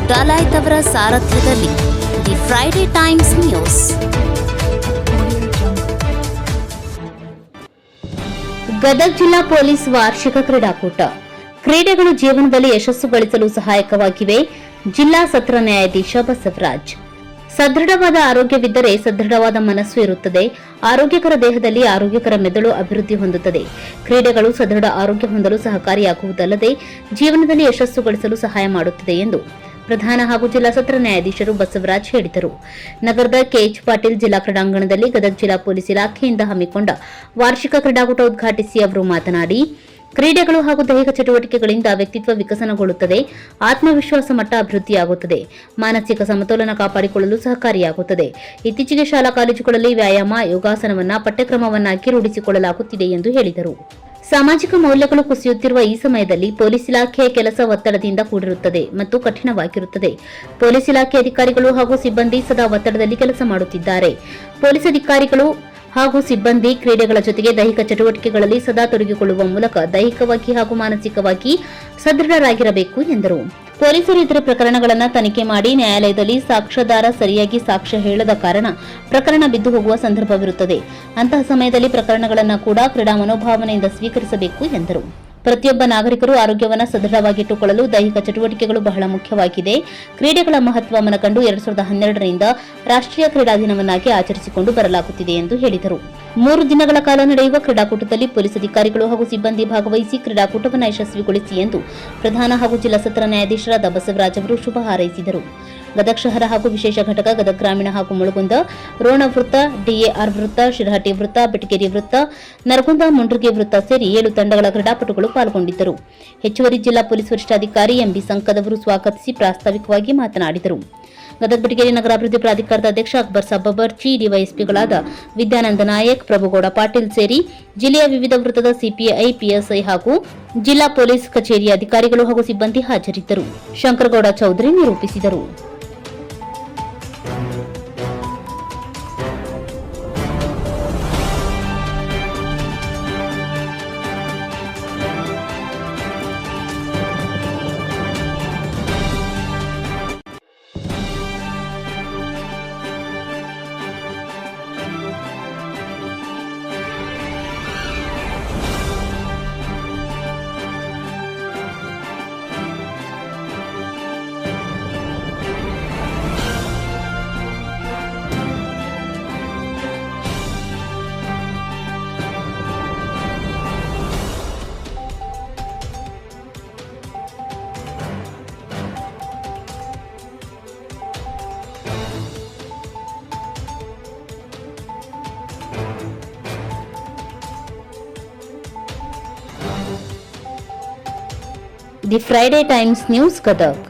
ಡಾಲಾಯ್ತ್ ಅವರ ಸಾರಥ್ಯದಲ್ಲಿ the Friday Times news. ಗದಗ ಜಿಲ್ಲಾ ಪೊಲೀಸ್ ವಾರ್ಷಿಕ ಕ್ರೀಡಾಕೂಟ. ಕ್ರೀಡೆಗಳು ಜೀವನದಲ್ಲಿ ಯಶಸ್ಸು ಗಳಿಸಲು ಸಹಾಯಕವಾಗಿವೆ. ಜಿಲ್ಲಾ ಸತ್ರ ನ್ಯಾಯಾಧೀಶ ಬಸವರಾಜ್. ಸದೃಢವಾದ ಆರೋಗ್ಯವಿದ್ದರೆ ಸದೃಢವಾದ ಮನಸ್ಸು ಇರುತ್ತದೆ. ಆರೋಗ್ಯಕರ ದೇಹದಲ್ಲಿ ಆರೋಗ್ಯಕರ ಮೆದುಳು ಅಭಿವೃದ್ಧಿ ಹೊಂದುತ್ತದೆ. ಕ್ರೀಡೆಗಳು ಸದೃಢ ಆರೋಗ್ಯ ಹೊಂದಲು ಸಹಕಾರಿಯಾಗುವುದಲ್ಲದೆ ಜೀವನದಲ್ಲಿ ಯಶಸ್ಸು ಗಳಿಸಲು ಸಹಾಯ ಮಾಡುತ್ತದೆ ಎಂದು ಪ್ರಧಾನ ಹಾಗೂ ಜಿಲ್ಲಾ ಸತ್ರ ನ್ಯಾಯಾಧೀಶರು ಬಸವರಾಜ್ ಹೇಳಿದರು. ನಗರದ ಕೆಎಚ್ ಪಾಟೀಲ್ ಜಿಲ್ಲಾ ಕ್ರೀಡಾಂಗಣದಲ್ಲಿ ಗದಗ ಜಿಲ್ಲಾ ಪೊಲೀಸ್ ಇಲಾಖೆಯಿಂದ ಹಮ್ಮಿಕೊಂಡ ವಾರ್ಷಿಕ ಕ್ರೀಡಾಕೂಟ ಉದ್ಘಾಟಿಸಿ ಅವರು ಮಾತನಾಡಿ, ಕ್ರೀಡೆಗಳು ಹಾಗೂ ದೈಹಿಕ ಚಟುವಟಿಕೆಗಳಿಂದ ವ್ಯಕ್ತಿತ್ವ ವಿಕಸನಗೊಳ್ಳುತ್ತದೆ, ಆತ್ಮವಿಶ್ವಾಸ ಮಟ್ಟ ಅಭಿವೃದ್ಧಿಯಾಗುತ್ತದೆ, ಮಾನಸಿಕ ಸಮತೋಲನ ಕಾಪಾಡಿಕೊಳ್ಳಲು ಸಹಕಾರಿಯಾಗುತ್ತದೆ. ಇತ್ತೀಚೆಗೆ ಶಾಲಾ ಕಾಲೇಜುಗಳಲ್ಲಿ ವ್ಯಾಯಾಮ, ಯೋಗಾಸನವನ್ನ ಪಠ್ಯಕ್ರಮವನ್ನಾಗಿ ರೂಢಿಸಿಕೊಳ್ಳಲಾಗುತ್ತಿದೆ ಎಂದು ಹೇಳಿದರು. ಸಾಮಾಜಿಕ ಮೌಲ್ಯಗಳು ಕುಸಿಯುತ್ತಿರುವ ಈ ಸಮಯದಲ್ಲಿ ಪೊಲೀಸ್ ಇಲಾಖೆಯ ಕೆಲಸ ಒತ್ತಡದಿಂದ ಕೂಡಿರುತ್ತದೆ ಮತ್ತು ಕಠಿಣವಾಗಿರುತ್ತದೆ. ಪೊಲೀಸ್ ಇಲಾಖೆ ಅಧಿಕಾರಿಗಳು ಹಾಗೂ ಸಿಬ್ಬಂದಿ ಸದಾ ಒತ್ತಡದಲ್ಲಿ ಕೆಲಸ ಮಾಡುತ್ತಿದ್ದಾರೆ. ಪೊಲೀಸ್ ಅಧಿಕಾರಿಗಳು ಹಾಗೂ ಸಿಬ್ಬಂದಿ ಕ್ರೀಡೆಗಳ ಜೊತೆಗೆ ದೈಹಿಕ ಚಟುವಟಿಕೆಗಳಲ್ಲಿ ಸದಾ ತೊಡಗಿಕೊಳ್ಳುವ ಮೂಲಕ ದೈಹಿಕವಾಗಿ ಹಾಗೂ ಮಾನಸಿಕವಾಗಿ ಸದೃಢರಾಗಿರಬೇಕು ಎಂದರು. ಪೊಲೀಸರು ಇತರ ಪ್ರಕರಣಗಳನ್ನು ತನಿಖೆ ಮಾಡಿ ನ್ಯಾಯಾಲಯದಲ್ಲಿ ಸಾಕ್ಷ್ಯಾಧಾರ ಸರಿಯಾಗಿ ಸಾಕ್ಷ್ಯ ಹೇಳದ ಕಾರಣ ಪ್ರಕರಣ ಬಿದ್ದು ಹೋಗುವ ಸಂದರ್ಭವಿರುತ್ತದೆ. ಅಂತಹ ಸಮಯದಲ್ಲಿ ಪ್ರಕರಣಗಳನ್ನು ಕೂಡ ಕ್ರೀಡಾ ಮನೋಭಾವನೆಯಿಂದ ಸ್ವೀಕರಿಸಬೇಕು ಎಂದರು. ಪ್ರತಿಯೊಬ್ಬ ನಾಗರಿಕರು ಆರೋಗ್ಯವನ್ನು ಸದೃಢವಾಗಿಟ್ಟುಕೊಳ್ಳಲು ದೈಹಿಕ ಚಟುವಟಿಕೆಗಳು ಬಹಳ ಮುಖ್ಯವಾಗಿದೆ. ಕ್ರೀಡೆಗಳ ಮಹತ್ವ ಮನಗಂಡು 2012ರಿಂದ ರಾಷ್ಟ್ರೀಯ ಕ್ರೀಡಾ ದಿನವನ್ನಾಗಿ ಆಚರಿಸಿಕೊಂಡು ಬರಲಾಗುತ್ತಿದೆ ಎಂದು ಹೇಳಿದರು. 3 ದಿನಗಳ ಕಾಲ ನಡೆಯುವ ಕ್ರೀಡಾಕೂಟದಲ್ಲಿ ಪೊಲೀಸ್ ಅಧಿಕಾರಿಗಳು ಹಾಗೂ ಸಿಬ್ಬಂದಿ ಭಾಗವಹಿಸಿ ಕ್ರೀಡಾಕೂಟವನ್ನು ಯಶಸ್ವಿಗೊಳಿಸಿ ಎಂದು ಪ್ರಧಾನ ಹಾಗೂ ಜಿಲ್ಲಾ ಸತ್ರ ನ್ಯಾಯಾಧೀಶರಾದ ಬಸವರಾಜ್ ಅವರು ಶುಭ ಹಾರೈಸಿದರು. ಗದಗ ಶಹರ ಹಾಗೂ ವಿಶೇಷ ಘಟಕ, ಗದಗ ಗ್ರಾಮೀಣ ಹಾಗೂ ಮುಳಗುಂದ, ರೋಣ ವೃತ್ತ, ಡಿಎಆರ್ ವೃತ್ತ, ಶಿರಹಟ್ಟಿ ವೃತ್ತ, ಬೆಟಗೇರಿ ವೃತ್ತ, ನರಗುಂದ, ಮುಂಡ್ರಿಗಿ ವೃತ್ತ ಸೇರಿ 7 ತಂಡಗಳ ಕ್ರೀಡಾಪಟುಗಳು ಪಾಲ್ಗೊಂಡಿದ್ದರು. ಹೆಚ್ಚುವರಿ ಜಿಲ್ಲಾ ಪೊಲೀಸ್ ವರಿಷ್ಠಾಧಿಕಾರಿ ಎಂಬಿ ಸಂಕದವರು ಸ್ವಾಗತಿಸಿ ಪ್ರಾಸ್ತಾವಿಕವಾಗಿ ಮಾತನಾಡಿದರು. ಗದಗ ಬೆಟಗೇರಿ ನಗರಾಭಿವೃದ್ಧಿ ಪ್ರಾಧಿಕಾರದ ಅಧ್ಯಕ್ಷ ಅಕ್ಬರ್ ಸಬ್ಬರ್ಚಿ, ಡಿವೈಎಸ್ಪಿಗಳಾದ ವಿದ್ಯಾನಂದ ನಾಯಕ್, ಪ್ರಭುಗೌಡ ಪಾಟೀಲ್ ಸೇರಿ ಜಿಲ್ಲೆಯ ವಿವಿಧ ವೃತ್ತದ ಸಿಪಿಐ, ಪಿಎಸ್ಐ ಹಾಗೂ ಜಿಲ್ಲಾ ಪೊಲೀಸ್ ಕಚೇರಿಯ ಅಧಿಕಾರಿಗಳು ಹಾಗೂ ಸಿಬ್ಬಂದಿ ಹಾಜರಿದ್ದರು. ಶಂಕರಗೌಡ ಚೌಧರಿ ನಿರೂಪಿಸಿದರು. The Friday Times news Gadag.